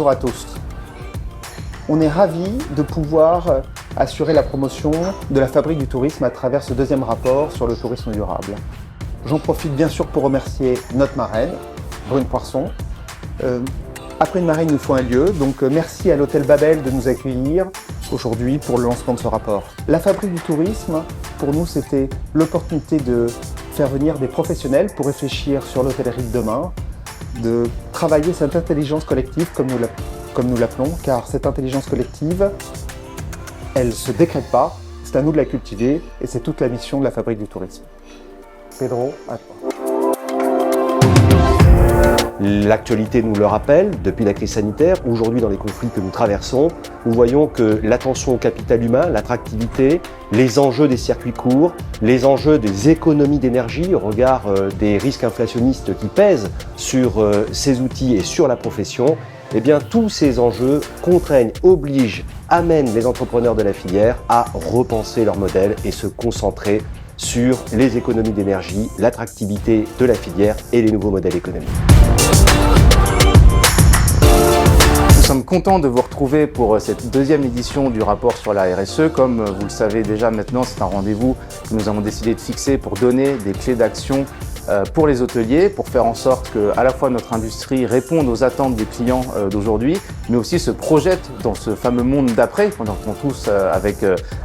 bonjour à tous. On est ravis de pouvoir assurer la promotion de la Fabrique du tourisme à travers ce deuxième rapport sur le tourisme durable. J'en profite bien sûr pour remercier notre marraine, Brune Poirson. Après une marraine, il nous faut un lieu, donc merci à l'hôtel Babel de nous accueillir aujourd'hui pour le lancement de ce rapport. La Fabrique du tourisme, pour nous, c'était l'opportunité de faire venir des professionnels pour réfléchir sur l'hôtellerie de demain, de travailler cette intelligence collective comme nous l'appelons, car cette intelligence collective, elle ne se décrète pas, c'est à nous de la cultiver et c'est toute la mission de la Fabrique du tourisme. Pedro, à toi. L'actualité nous le rappelle, depuis la crise sanitaire, aujourd'hui dans les conflits que nous traversons, nous voyons que l'attention au capital humain, l'attractivité, les enjeux des circuits courts, les enjeux des économies d'énergie au regard des risques inflationnistes qui pèsent sur ces outils et sur la profession, eh bien tous ces enjeux contraignent, obligent, amènent les entrepreneurs de la filière à repenser leur modèle et se concentrer sur les économies d'énergie, l'attractivité de la filière et les nouveaux modèles économiques. Nous sommes contents de vous retrouver pour cette deuxième édition du rapport sur la RSE. Comme vous le savez déjà maintenant, c'est un rendez-vous que nous avons décidé de fixer pour donner des clés d'action pour les hôteliers, pour faire en sorte que à la fois notre industrie réponde aux attentes des clients d'aujourd'hui, mais aussi se projette dans ce fameux monde d'après qu'on attend tous avec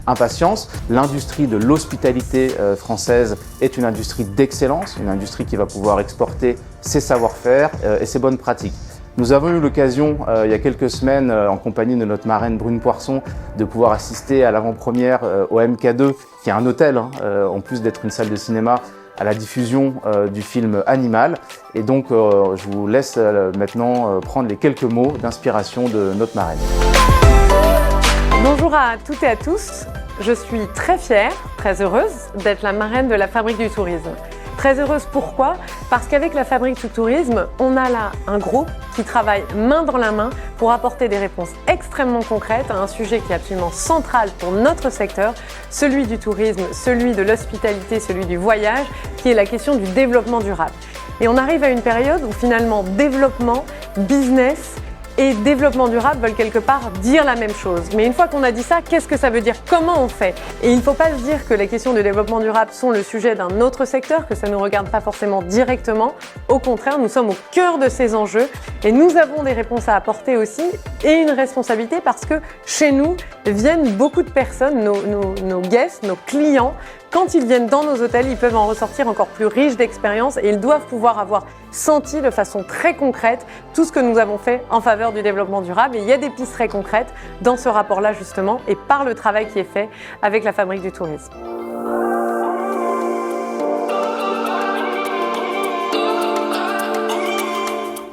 impatience. L'industrie de l'hospitalité française est une industrie d'excellence, une industrie qui va pouvoir exporter ses savoir-faire et ses bonnes pratiques. Nous avons eu l'occasion, il y a quelques semaines, en compagnie de notre marraine Brune Poirson, de pouvoir assister à l'avant-première au MK2, qui est un hôtel, en plus d'être une salle de cinéma, à la diffusion du film Animal. Et donc, je vous laisse maintenant prendre les quelques mots d'inspiration de notre marraine. Bonjour à toutes et à tous. Je suis très fière, très heureuse d'être la marraine de la Fabrique du tourisme. Très heureuse pourquoi ? Parce qu'avec la Fabrique du tourisme, on a là un groupe qui travaille main dans la main pour apporter des réponses extrêmement concrètes à un sujet qui est absolument central pour notre secteur, celui du tourisme, celui de l'hospitalité, celui du voyage, qui est la question du développement durable. Et on arrive à une période où finalement développement, business et développement durable veulent quelque part dire la même chose. Mais une fois qu'on a dit ça, qu'est-ce que ça veut dire ? Comment on fait ? Et il ne faut pas se dire que les questions de développement durable sont le sujet d'un autre secteur, que ça ne nous regarde pas forcément directement. Au contraire, nous sommes au cœur de ces enjeux et nous avons des réponses à apporter aussi et une responsabilité parce que chez nous viennent beaucoup de personnes, nos guests, nos clients. Quand ils viennent dans nos hôtels, ils peuvent en ressortir encore plus riches d'expériences et ils doivent pouvoir avoir senti de façon très concrète tout ce que nous avons fait en faveur du développement durable. Et il y a des pistes très concrètes dans ce rapport-là justement et par le travail qui est fait avec la Fabrique du tourisme.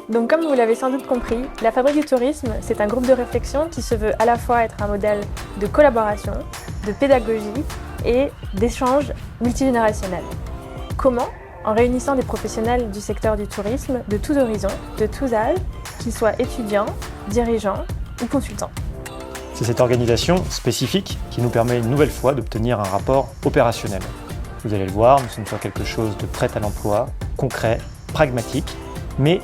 Donc comme vous l'avez sans doute compris, la Fabrique du tourisme, c'est un groupe de réflexion qui se veut à la fois être un modèle de collaboration, de pédagogie et d'échange multigénérationnel. Comment ? En réunissant des professionnels du secteur du tourisme de tous horizons, de tous âges, qu'ils soient étudiants, dirigeants ou consultants. C'est cette organisation spécifique qui nous permet une nouvelle fois d'obtenir un rapport opérationnel. Vous allez le voir, nous sommes sur quelque chose de prêt à l'emploi, concret, pragmatique, mais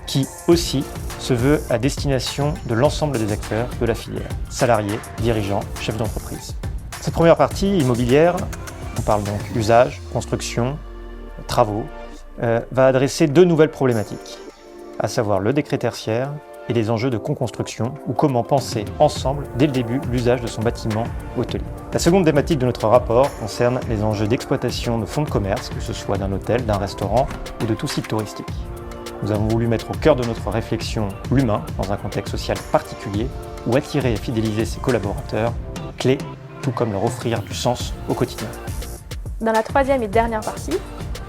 qui aussi se veut à destination de l'ensemble des acteurs de la filière, salariés, dirigeants, chefs d'entreprise. Cette première partie immobilière, on parle donc usage, construction, travaux, va adresser deux nouvelles problématiques, à savoir le décret tertiaire et les enjeux de co-construction ou comment penser ensemble, dès le début, l'usage de son bâtiment hôtelier. La seconde thématique de notre rapport concerne les enjeux d'exploitation de fonds de commerce, que ce soit d'un hôtel, d'un restaurant ou de tout site touristique. Nous avons voulu mettre au cœur de notre réflexion l'humain dans un contexte social particulier où attirer et fidéliser ses collaborateurs, clé, tout comme leur offrir du sens au quotidien. Dans la troisième et dernière partie,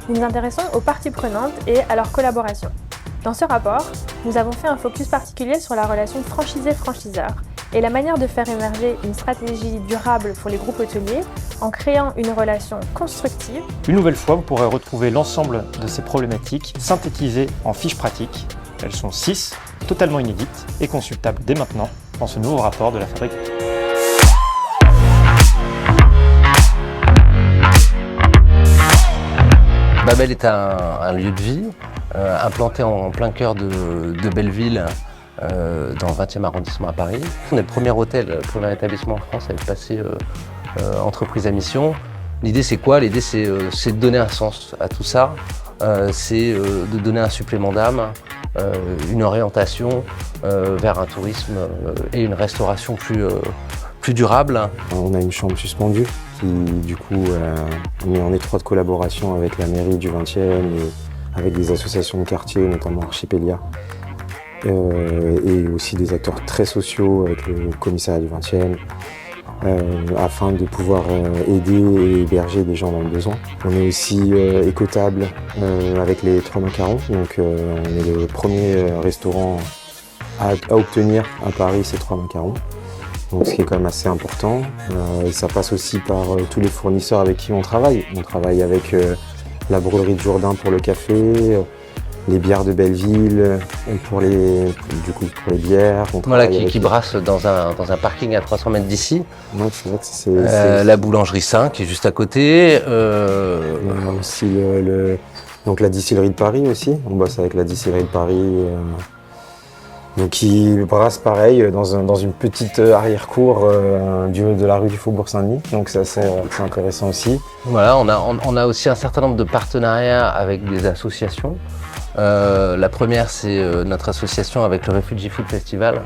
nous nous intéressons aux parties prenantes et à leur collaboration. Dans ce rapport, nous avons fait un focus particulier sur la relation franchisé-franchiseur et la manière de faire émerger une stratégie durable pour les groupes hôteliers en créant une relation constructive. Une nouvelle fois, vous pourrez retrouver l'ensemble de ces problématiques synthétisées en fiches pratiques. Elles sont 6, totalement inédites et consultables dès maintenant dans ce nouveau rapport de la Fabrique. Babel est un lieu de vie, implanté en plein cœur de Belleville, dans le 20e arrondissement à Paris. On est le premier hôtel, le premier établissement en France à être passé entreprise à mission. L'idée c'est quoi? L'idée c'est de donner un sens à tout ça, c'est de donner un supplément d'âme, une orientation vers un tourisme et une restauration plus durable. On a une chambre suspendue qui du coup on est en étroite collaboration avec la mairie du 20e et avec des associations de quartier, notamment Archipélia. Et aussi des acteurs très sociaux avec le commissariat du 20e, afin de pouvoir aider et héberger des gens dans le besoin. On est aussi écotable avec les 3 macarons, donc on est le premier restaurant à obtenir à Paris ces 3 macarons, donc ce qui est quand même assez important. Et ça passe aussi par tous les fournisseurs avec qui on travaille. On travaille avec la brûlerie de Jourdain pour le café, les bières de Belleville pour les bières. Voilà, qui brasse dans un parking à 300 mètres d'ici. Ouais, c'est vrai que la boulangerie Saint qui est juste à côté. On a aussi donc la distillerie de Paris aussi. On bosse avec la distillerie de Paris. Donc qui brasse pareil dans une petite arrière-cour de la rue du Faubourg Saint-Denis. Donc c'est intéressant aussi. Voilà, on a aussi un certain nombre de partenariats avec des associations. La première, c'est notre association avec le Refugee Food Festival,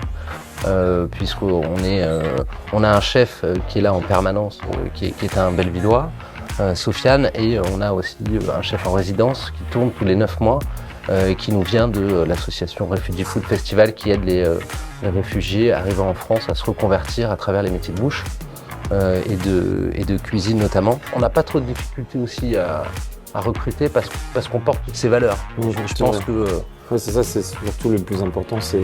puisqu'on a un chef qui est là en permanence, qui est un Bellevillois, Sofiane, et on a aussi un chef en résidence qui tourne tous les 9 mois, qui nous vient de l'association Refugee Food Festival, qui aide les réfugiés arrivant en France à se reconvertir à travers les métiers de bouche et de cuisine notamment. On n'a pas trop de difficultés aussi à recruter parce qu'on porte toutes ces valeurs. Je pense que... Ouais, c'est ça, c'est surtout le plus important, c'est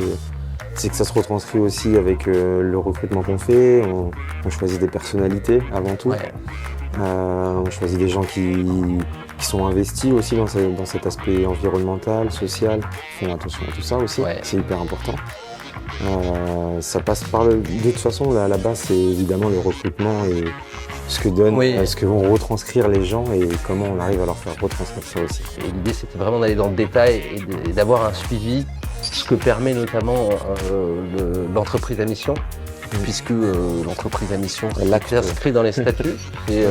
que ça se retranscrit aussi avec le recrutement qu'on fait. On choisit des personnalités avant tout. Ouais. On choisit des gens qui sont investis aussi dans cet aspect environnemental, social, qui font attention à tout ça aussi, Ouais. C'est hyper important. Ça passe par de toute façon, là, à la base, c'est évidemment le recrutement et ce que vont retranscrire les gens et comment on arrive à leur faire retranscrire ça aussi. Et l'idée, c'était vraiment d'aller dans le détail et d'avoir un suivi, ce que permet notamment l'entreprise à mission, puisque l'entreprise à mission est inscrit dans les statuts. C'est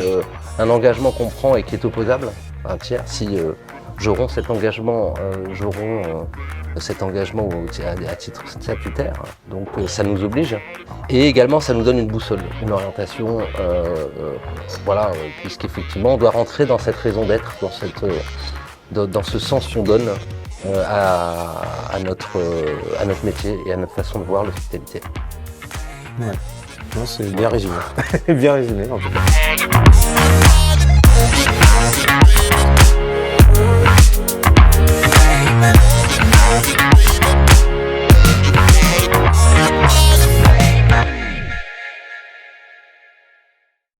un engagement qu'on prend et qui est opposable à un tiers. Si j'aurai cet engagement, à titre statutaire, donc ça nous oblige. Et également, ça nous donne une boussole, une orientation, puisqu'effectivement, on doit rentrer dans cette raison d'être, dans ce sens qu'on donne à notre métier et à notre façon de voir l'hospitalité. Ouais. Non, c'est bien résumé. Bien résumé en tout cas.